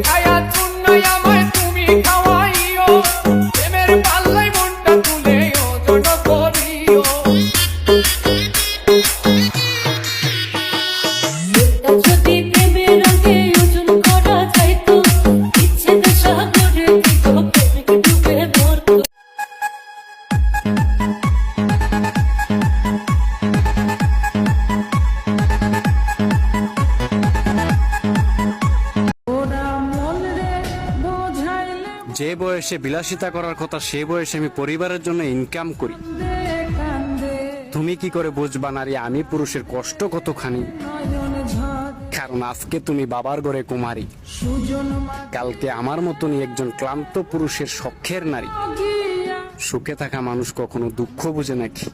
খায়া চুন্নাই আমায় তুমি খাওয়াইও, প্রেমের পাল্লাই মনটা তুলে ওজন করিও। যদি প্রেমের রঙে ওজন করা যাইতো, ইচ্ছেদের সাগরে দিত প্রেমিক ডুবে মরতো। যে বয়সে বিলাসিতা করার কথা সে বয়সে আমি পরিবারের জন্য ইনকাম করি। তুমি কি করে বুঝবা নারী আমি পুরুষের কষ্ট কতখানি? কারণ আজকে তুমি বাবার ঘরে কুমারী, কালকে আমার মতনই একজন ক্লান্ত পুরুষের শখের নারী। সুখে থাকা মানুষ কখনো দুঃখ বুঝে নাকি?